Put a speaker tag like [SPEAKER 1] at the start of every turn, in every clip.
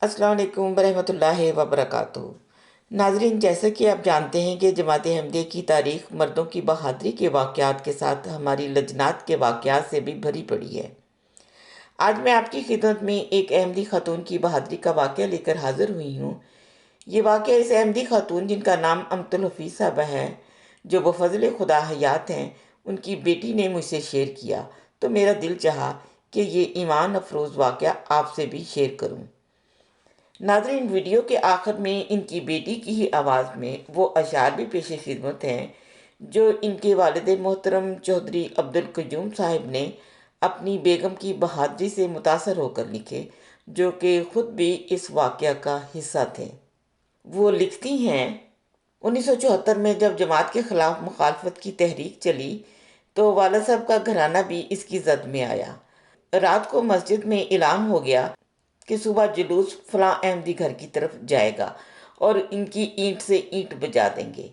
[SPEAKER 1] अस्सलाम वालेकुम रहमतुल्लाहि व बरकातुहू। नाजरीन, जैसा कि आप जानते हैं कि जमात अहमदिया की तारीख मर्दों की बहादुरी के वाक़यात के साथ हमारी लजनात के वाक़यात से भी भरी पड़ी है। आज मैं आपकी खिदमत में एक अहमदी खातून की बहादुरी का वाक़या लेकर हाज़िर हुई हूँ। ये वाक़या इस अहमदी खातून जिनका नाम अमतुल हफीज़ साहबा है, जो बफ़ज़्ल खुदा हयात हैं, उनकी बेटी ने मुझसे शेयर किया, तो मेरा दिल चाहा कि ये ईमान अफरोज़ वाक़या आपसे भी शेयर करूँ। नाज़रीन, वीडियो के आखिर में इनकी बेटी की ही आवाज़ में वो अशार भी पेश खिदमत हैं जो इनके वालिद मोहतरम चौधरी अब्दुल क़य्यूम साहिब ने अपनी बेगम की बहादुरी से मुतासर होकर लिखे, जो कि ख़ुद भी इस वाक़या का हिस्सा थे। वो लिखती हैं, 1974 में जब जमात के ख़िलाफ़ मुखालफत की तहरीक चली तो वाला साहब का घराना भी इसकी जद में आया। रात को मस्जिद में ऐलान हो गया कि सुबह जुलूस फलां अहमदी घर की तरफ जाएगा और इनकी ईंट से ईंट बजा देंगे।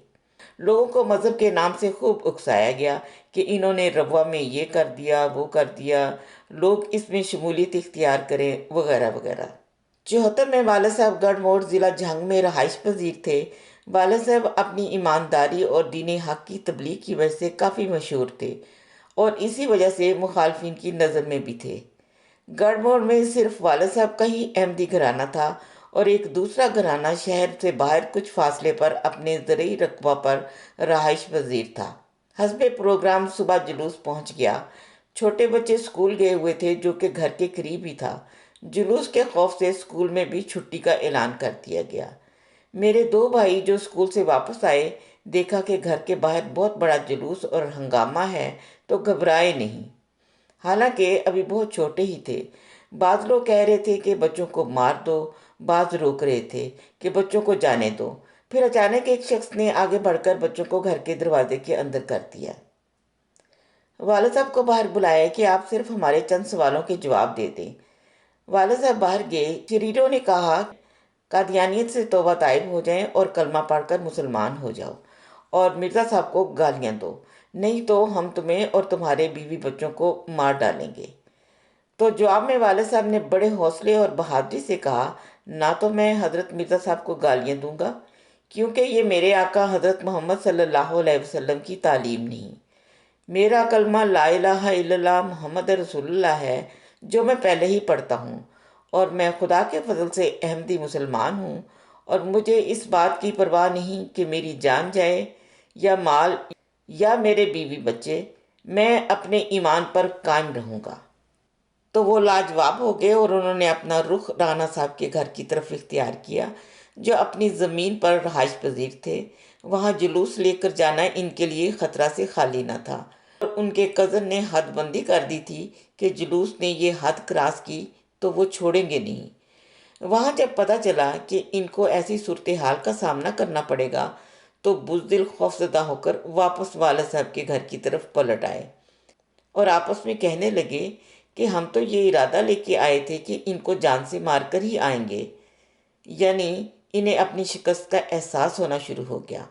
[SPEAKER 1] लोगों को मज़हब के नाम से खूब उकसाया गया कि इन्होंने रबवा में ये कर दिया, वो कर दिया, लोग इसमें शमूलियत इख्तियार करें, वगैरह वगैरह। 74 में वाला साहब गढ़ मोड़ ज़िला झंग में रहाइश पजीर थे। वाला साहब अपनी ईमानदारी और दीन हक़ की तबलीग की वजह से काफ़ी मशहूर थे और इसी वजह से मुखालफिन की नज़र में भी थे। गढ़मोड़ में सिर्फ वालिद साहब का ही अहमदी घराना था और एक दूसरा घराना शहर से बाहर कुछ फासले पर अपने ज़रई रकबा पर रहाइश पजीर था। हस्बे प्रोग्राम सुबह जुलूस पहुंच गया। छोटे बच्चे स्कूल गए हुए थे जो कि घर के करीब ही था। जुलूस के खौफ से स्कूल में भी छुट्टी का ऐलान कर दिया गया। मेरे दो भाई जो स्कूल से वापस आए, देखा कि घर के बाहर बहुत बड़ा जुलूस और हंगामा है, तो घबराए नहीं। हालांकि अभी बहुत छोटे ही थे। बाज़ लोग कह रहे थे कि बच्चों को मार दो, बाज़ रोक रहे थे कि बच्चों को जाने दो। फिर अचानक एक शख्स ने आगे बढ़कर बच्चों को घर के दरवाजे के अंदर कर दिया। वालिद साहब को बाहर बुलाया कि आप सिर्फ हमारे चंद सवालों के जवाब दे दें। वालिद साहब बाहर गए। शरीरों ने कहा, कादियानियत से तौबा ताइब हो जाएं और कलमा पढ़कर मुसलमान हो जाओ और मिर्ज़ा साहब को गालियां दो, नहीं तो हम तुम्हें और तुम्हारे बीवी बच्चों को मार डालेंगे। तो जवाब में वाले साहब ने बड़े हौसले और बहादुरी से कहा, ना तो मैं हज़रत मिर्ज़ा साहब को गालियां दूंगा, क्योंकि ये मेरे आका हज़रत मोहम्मद सल्लल्लाहु अलैहि वसल्लम की तालीम नहीं। मेरा कलमा ला इलाहा इल्लल्लाह मुहम्मद रसूलुल्लाह है, जो मैं पहले ही पढ़ता हूँ, और मैं खुदा के फजल से अहमदी मुसलमान हूँ और मुझे इस बात की परवाह नहीं कि मेरी जान जाए या माल या मेरे बीवी बच्चे। मैं अपने ईमान पर कायम रहूँगा। तो वो लाजवाब हो गए और उन्होंने अपना रुख राना साहब के घर की तरफ इख्तियार किया, जो अपनी ज़मीन पर रहाइश पजीर थे। वहाँ जुलूस लेकर जाना इनके लिए ख़तरा से खाली न था और उनके कज़न ने हदबंदी कर दी थी कि जुलूस ने ये हद क्रॉस की तो वो छोड़ेंगे नहीं। वहाँ जब पता चला कि इनको ऐसी सूरत हाल का सामना करना पड़ेगा, तो बुज़दिल खौफज़दा होकर वापस वाला साहब के घर की तरफ पलट आए और आपस में कहने लगे कि हम तो ये इरादा लेके आए थे कि इनको जान से मारकर ही आएंगे। यानी इन्हें अपनी शिकस्त का एहसास होना शुरू हो गया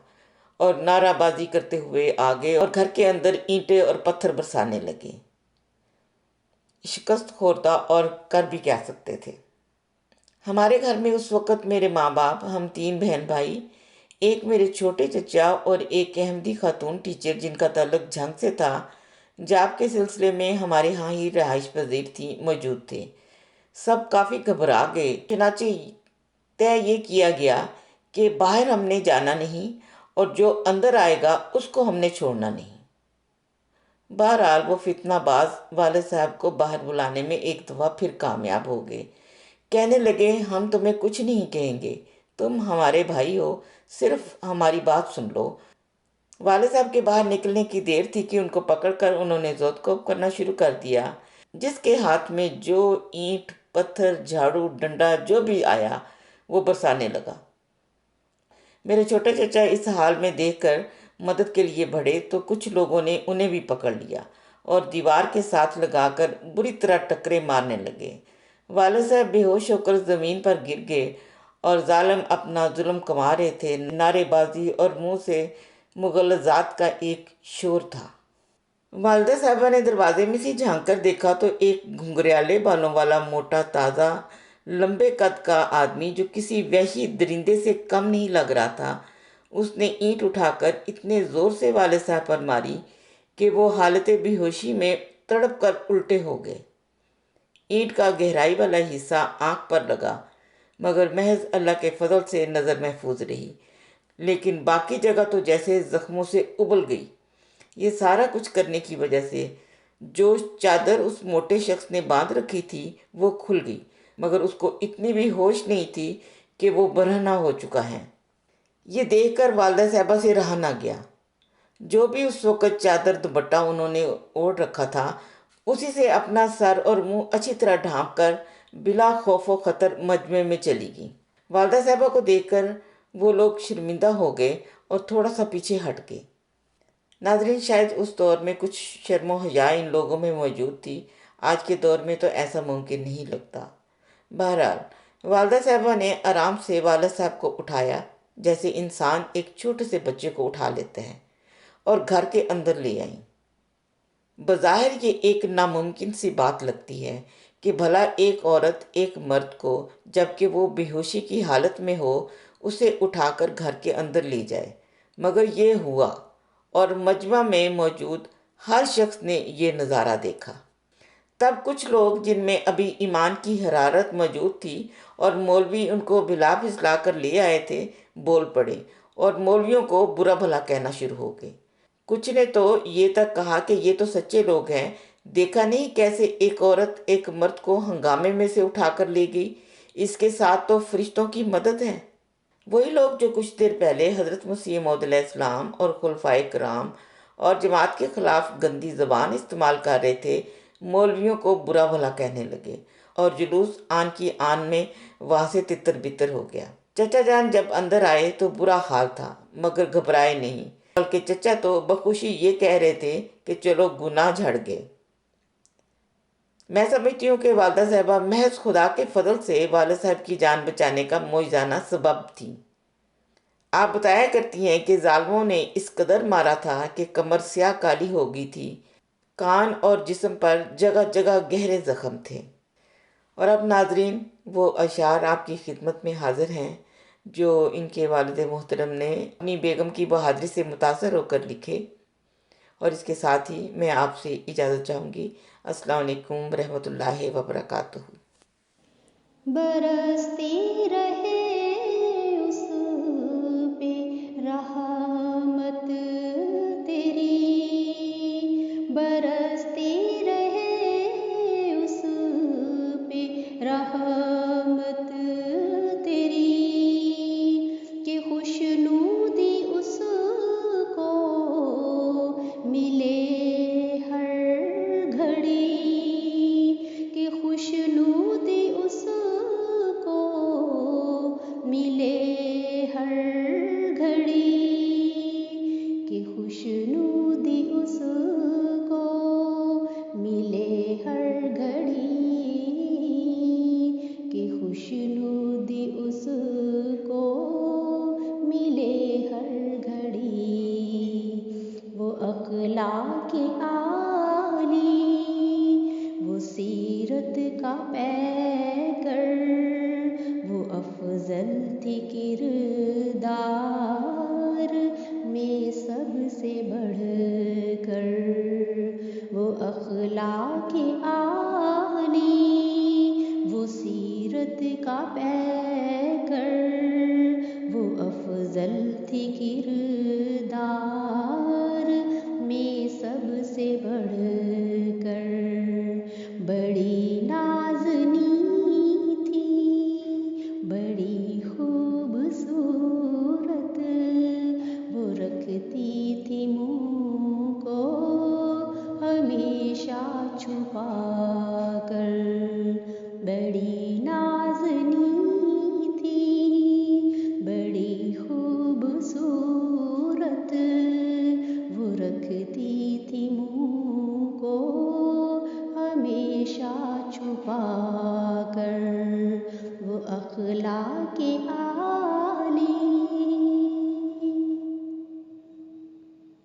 [SPEAKER 1] और नाराबाजी करते हुए आगे और घर के अंदर ईंटें और पत्थर बरसाने लगे। शिकस्त खोरदा और कर भी कह सकते थे। हमारे घर में उस वक़्त मेरे माँ बाप, हम 3 बहन भाई, एक मेरे छोटे चचा और एक अहमदी खातून टीचर जिनका ताल्लुक झंग से था, जॉब के सिलसिले में हमारे यहाँ ही रहाइश पजीर थी, मौजूद थे। सब काफ़ी घबरा गए। चनाचे तय ये किया गया कि बाहर हमने जाना नहीं और जो अंदर आएगा उसको हमने छोड़ना नहीं। बहरहाल वो फितनाबाज वाले साहब को बाहर बुलाने में एक दफ़ा फिर कामयाब हो गए। कहने लगे, हम तुम्हें कुछ नहीं कहेंगे, तुम हमारे भाई हो, सिर्फ हमारी बात सुन लो। वाले साहब के बाहर निकलने की देर थी कि उनको पकड़कर उन्होंने जोतकोप करना शुरू कर दिया। जिसके हाथ में जो ईंट, पत्थर, झाड़ू, डंडा जो भी आया वो बरसाने लगा। मेरे छोटे चचा इस हाल में देखकर मदद के लिए बढ़े तो कुछ लोगों ने उन्हें भी पकड़ लिया और दीवार के साथ लगाकर बुरी तरह टकरे मारने लगे। वाले साहब बेहोश होकर ज़मीन पर गिर गए और जालिम अपना जुल्म कमा रहे थे। नारेबाजी और मुंह से मुगलजात का एक शोर था। वालदा साहबा ने दरवाजे में से झांक कर देखा तो एक घुंघराले बालों वाला मोटा ताज़ा लंबे कद का आदमी जो किसी वहशी दरिंदे से कम नहीं लग रहा था, उसने ईंट उठाकर इतने जोर से वाले साहब पर मारी कि वो हालत बेहोशी में तड़प कर उल्टे हो गए। ईंट का गहराई वाला हिस्सा आंख पर लगा, मगर महज अल्लाह के फजल से नज़र महफूज रही, लेकिन बाकी जगह तो जैसे जख्मों से उबल गई। ये सारा कुछ करने की वजह से जो चादर उस मोटे शख्स ने बांध रखी थी वो खुल गई, मगर उसको इतनी भी होश नहीं थी कि वो बरहना हो चुका है। ये देखकर वालदा साहबा से रहा ना गया। जो भी उस वक़्त चादर दुपट्टा उन्होंने ओढ़ रखा था, उसी से अपना सर और मुंह अच्छी तरह ढांप कर बिला खौफ व खतर मजमे में चली गई। वालदा साहबा को देखकर वो लोग शर्मिंदा हो गए और थोड़ा सा पीछे हट गए। नाज़रीन, शायद उस दौर में कुछ शर्म व हया इन लोगों में मौजूद थी। आज के दौर में तो ऐसा मुमकिन नहीं लगता। बहरहाल, वालदा साहबा ने आराम से वालिद साहब को उठाया, जैसे इंसान एक छोटे से बच्चे को उठा लेते हैं, और घर के अंदर ले आई। बज़ाहिर ये एक नामुमकिन सी बात लगती है कि भला एक औरत एक मर्द को, जबकि वो बेहोशी की हालत में हो, उसे उठाकर घर के अंदर ले जाए, मगर ये हुआ और मजमा में मौजूद हर शख्स ने ये नज़ारा देखा। तब कुछ लोग, जिनमें अभी ईमान की हरारत मौजूद थी और मौलवी उनको भिला फिसला कर ले आए थे, बोल पड़े और मौलवियों को बुरा भला कहना शुरू हो गए। कुछ ने तो ये तक कहा कि ये तो सच्चे लोग हैं, देखा नहीं कैसे एक औरत एक मर्द को हंगामे में से उठाकर ले गई, इसके साथ तो फरिश्तों की मदद है। वही लोग जो कुछ देर पहले हज़रत मसीह मौद अलैहिस्सलाम और खुलफाए कराम और जमात के खिलाफ गंदी ज़बान इस्तेमाल कर रहे थे, मौलवियों को बुरा भला कहने लगे और जुलूस आन की आन में वहाँ से तितर बितर हो गया। चचा जान जब अंदर आए तो बुरा हाल था, मगर घबराए नहीं, बल्कि चचा तो बखुशी ये कह रहे थे कि चलो गुनाह झड़ गए। मैं समझती हूँ कि वालदा साहबा महज खुदा के फजल से वालिद साहब की जान बचाने का मौजज़ाना सबब थी। आप बताया करती हैं कि जालिमों ने इस कदर मारा था कि कमर स्याह काली हो गई थी, कान और जिस्म पर जगह जगह गहरे जख्म थे। और अब नाजरीन, वो अशार आपकी खिदमत में हाजिर हैं जो इनके वालिद मोहतरम ने अपनी बेगम की बहादुरी से मुतासर होकर लिखे, और इसके साथ ही मैं आपसे इजाज़त चाहूँगी। अस्सलाम वालेकुम रहमतुल्लाहि व बरकातुहू।
[SPEAKER 2] बरसती रहे उस पे रहमत तेरी, बरसती रहे उस पे रहमत तेरी, कि खुशनूदी उसको मिले हर घड़ी, कि खुशनूदी उसको मिले हर घड़ी, कि खुशनूदी उसको मिले हर घड़ी, कि खुशनूदी उसको मिले हर घड़ी। वो अखलाक़ आली, वो सीरत का पैकर, वो अफजल थी किरदार में सबसे बढ़कर, वो अखलाक़ आली, वो सीरत का पैकर, वो अफजल थी किरदार में सबसे बढ़कर, बड़ी नाज़नी थी, बड़ी खूबसूरत, वो रखती थी मुँह को हमेशा छुपा कर, बड़ी नाज़नी थी, बड़ी खूबसूरत, वो रखती थी मुँह को हमेशा छुपा